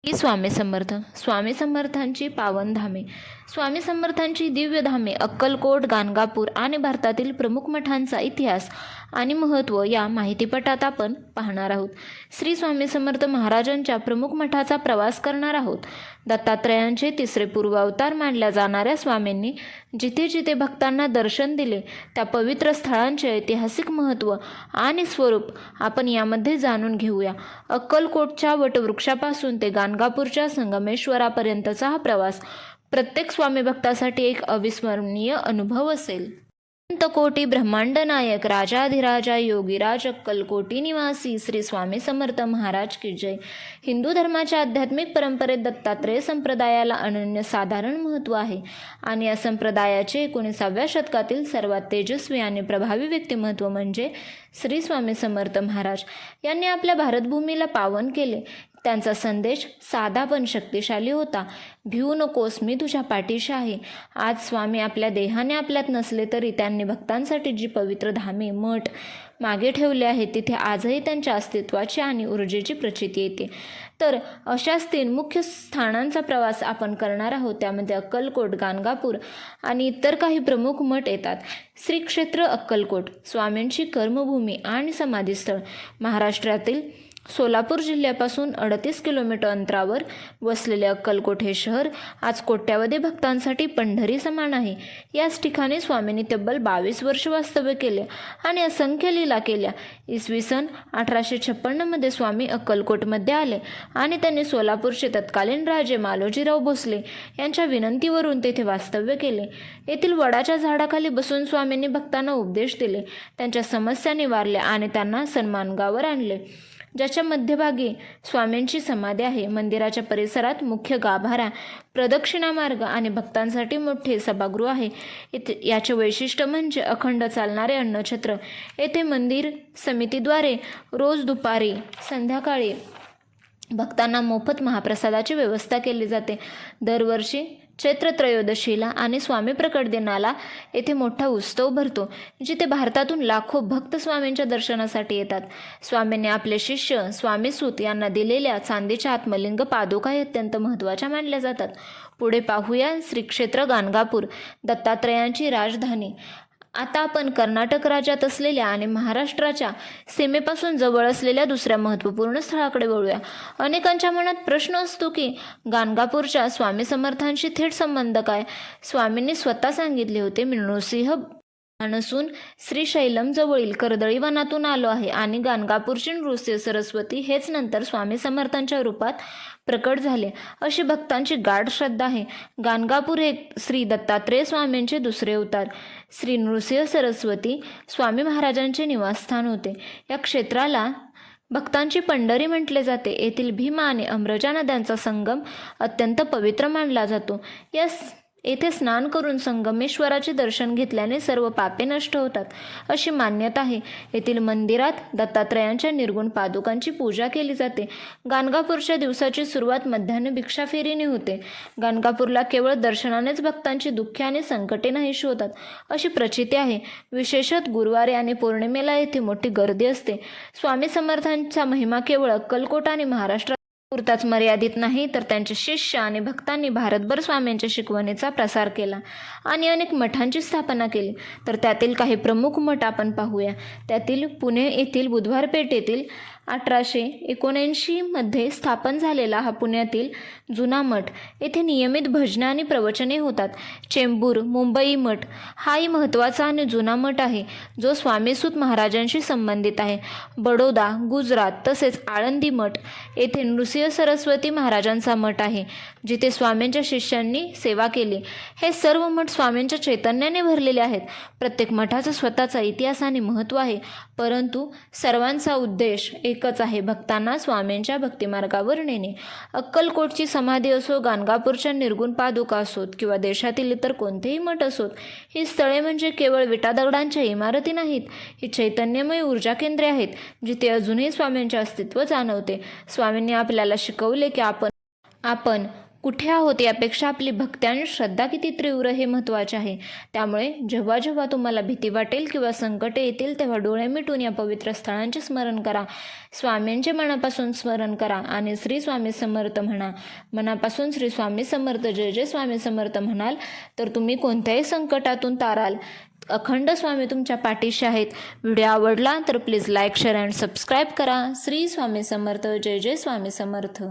स्वामी समर्थ. स्वामी समर्थांची पावनधामे. स्वामी समर्थांची दिव्य धामे अक्कलकोट, गाणगापूर आणि भारतातील प्रमुख मठांचा इतिहास आणि महत्त्व या माहितीपटात आपण पाहणार आहोत. श्री स्वामी समर्थ महाराजांच्या प्रमुख मठाचा प्रवास करणार आहोत. दत्तात्रयांचे तिसरे पूर्वावतार मानल्या जाणाऱ्या स्वामींनी जिथे जिथे भक्तांना दर्शन दिले त्या पवित्र स्थळांचे ऐतिहासिक महत्त्व आणि स्वरूप आपण यामध्ये जाणून घेऊया. अक्कलकोटच्या वटवृक्षापासून ते गाणगापूरच्या संगमेश्वरापर्यंतचा हा प्रवास प्रत्येक स्वामी भक्तासाठी एक अविस्मरणीय अनुभव असेल. कोटी ब्रह्मांड नायक राजाधिराजा योगीराज अक्कलकोटी निवासी श्री स्वामी समर्थ महाराज की जय. हिंदू धर्माच्या आध्यात्मिक परंपरेत दत्तात्रेय संप्रदायाला अनन्यसाधारण महत्त्व आहे आणि या संप्रदायाचे 19व्या शतकातील सर्वात तेजस्वी आणि प्रभावी व्यक्तिमत्व म्हणजे श्री स्वामी समर्थ महाराज यांनी आपल्या भारतभूमीला पावन केले. त्यांचा संदेश साधा पण शक्तिशाली होता. भिवू नकोस, मी तुझ्या पाठीशी आहे. आज स्वामी आपल्या देहाने आपल्यात नसले तरी त्यांनी भक्तांसाठी जी पवित्र धामे, मठ मागे ठेवले आहेत तिथे आजही त्यांच्या अस्तित्वाची आणि ऊर्जेची प्रचिती येते. तर अशाच 3 मुख्य स्थानांचा प्रवास आपण करणार आहोत. त्यामध्ये अक्कलकोट, गाणगापूर आणि इतर काही प्रमुख मठ येतात. श्री क्षेत्र अक्कलकोट स्वामींची कर्मभूमी आणि समाधीस्थळ. महाराष्ट्रातील सोलापूर जिल्ह्यापासून 38 किलोमीटर अंतरावर वसलेले अक्कलकोट हे शहर आज कोट्यावधी भक्तांसाठी पंढरी समान आहे. याच ठिकाणी स्वामींनी तब्बल 22 वर्ष वास्तव्य केले आणि असंख्य लीला केल्या. इसवी सन 1856 स्वामी अक्कलकोटमध्ये आले आणि त्यांनी सोलापूरचे तत्कालीन राजे मालोजीराव भोसले यांच्या विनंतीवरून तेथे वास्तव्य केले. येथील वडाच्या झाडाखाली बसून स्वामींनी भक्तांना उपदेश दिले, त्यांच्या समस्या निवारल्या आणि त्यांना सन्मानगावर आणले, ज्याच्या मध्यभागी स्वामींची समाधी आहे. मंदिराच्या परिसरात मुख्य गाभारा, प्रदक्षिणा मार्ग आणि भक्तांसाठी मोठे सभागृह आहे. याचे वैशिष्ट्य म्हणजे अखंड चालणारे अन्नछत्र. येथे मंदिर समितीद्वारे रोज दुपारी संध्याकाळी भक्तांना मोफत महाप्रसादाची व्यवस्था केली जाते. दरवर्षी चैत्र त्रयोदशीला आणि स्वामी प्रकट दिनाला येथे मोठा उत्सव भरतो, जिथे भारतातून लाखो भक्त स्वामींच्या दर्शनासाठी येतात. स्वामींनी आपले शिष्य स्वामीसूत यांना दिलेल्या चांदीच्या आत्मलिंग पादुका अत्यंत महत्त्वाच्या मानल्या जातात. पुढे पाहूया श्री क्षेत्र गाणगापूर, दत्तात्रयांची राजधानी. आता आपण कर्नाटक राज्यात असलेल्या आणि महाराष्ट्राच्या सीमेपासून जवळ असलेल्या दुसऱ्या महत्त्वपूर्ण स्थळाकडे वळूया. अनेकांच्या मनात प्रश्न असतो की गाणगापूरच्या स्वामी समर्थांशी थेट संबंध काय. स्वामींनी स्वतः सांगितले होते, मी नृसिंह नसून श्रीशैलम जवळील कर्दळी वनातून आलो आहे आणि गाणगापूरची नृसिंह सरस्वती हेच नंतर स्वामी समर्थांच्या रूपात प्रकट झाले, अशी भक्तांची गाढ श्रद्धा आहे. गाणगापूर हे श्री दत्तात्रेय स्वामींचे दुसरे अवतार. श्री नृसिंह सरस्वती स्वामी महाराजांचे निवासस्थान होते. या क्षेत्राला भक्तांची पंढरी म्हटले जाते. येथील भीमा आणि अमृजा नद्यांचा संगम अत्यंत पवित्र मानला जातो. येथे स्नान करून संगमेश्वराचे दर्शन घेतल्याने सर्व पापे नष्ट होतात, अशी मान्यता आहे. येथील मंदिरात दत्तात्रयांच्या निर्गुण पादुकांची पूजा केली जाते. गाणगापूरच्या दिवसाची सुरुवात मध्यान्ह भिक्षा फेरीने होते. गाणगापूरला केवळ दर्शनानेच भक्तांची दुःखे आणि संकटे नाहीशी होतात, अशी प्रचिती आहे. विशेषतः गुरुवारी आणि पौर्णिमेला येथे मोठी गर्दी असते. स्वामी समर्थांचा महिमा केवळ अक्कलकोट आणि महाराष्ट्रात पुरताच मर्यादित नाही, तर त्यांचे शिष्य आणि भक्तांनी भारतभर स्वामींच्या शिकवणीचा प्रसार केला आणि अनेक मठांची स्थापना केली. तर त्यातील काही प्रमुख मठ आपण पाहूया. त्यातील पुणे येथील बुधवार पेठ येथील 1879 मध्ये स्थापन झालेला हा पुण्यातील जुना मठ. येथे नियमित भजने आणि प्रवचने होतात. चेंबूर मुंबई मठ हाही महत्त्वाचा आणि जुना मठ आहे, जो स्वामीसूत महाराजांशी संबंधित आहे. बडोदा गुजरात तसेच आळंदी मठ येथे नृसिंह सरस्वती महाराजांचा मठ आहे, जिथे स्वामींच्या शिष्यांनी सेवा केली. हे सर्व मठ स्वामींच्या चैतन्याने भरलेले आहेत. प्रत्येक मठाचा स्वतःचा इतिहास आणि महत्त्व आहे, परंतु सर्वांचा उद्देश एकच आहे, भक्तांना स्वामींच्या भक्तिमार्गावर नेणे. अक्कलकोटची समाधी असो, गाणगापूरच्या निर्गुण पादुका असोत किंवा देशातील इतर कोणतेही मठ असोत, ही स्थळे म्हणजे केवळ विटा दगडांच्या इमारती नाहीत. ही चैतन्यमय ऊर्जा केंद्रे आहेत, जिथे अजूनही स्वामींचे अस्तित्व जाणवते. स्वामींनी आपल्याला शिकवले की आपण कुठे आहोत यापेक्षा आपली भक्ती आणि श्रद्धा किती तीव्र हे महत्त्वाचे आहे. त्यामुळे जेव्हा जेव्हा तुम्हाला भीती वाटेल किंवा संकटे येतील तेव्हा डोळे मिटून या पवित्र स्थळांचे स्मरण करा. स्वामींचे मनापासून स्मरण करा आणि श्री स्वामी समर्थ म्हणा. मनापासून श्री स्वामी समर्थ जय जय स्वामी समर्थ म्हणाल तर तुम्ही कोणत्याही संकटातून ताराल. अखंड स्वामी तुमच्या पाठीशी आहेत. व्हिडिओ आवडला तर please like share and subscribe करा. श्री स्वामी समर्थ जय जय स्वामी समर्थ.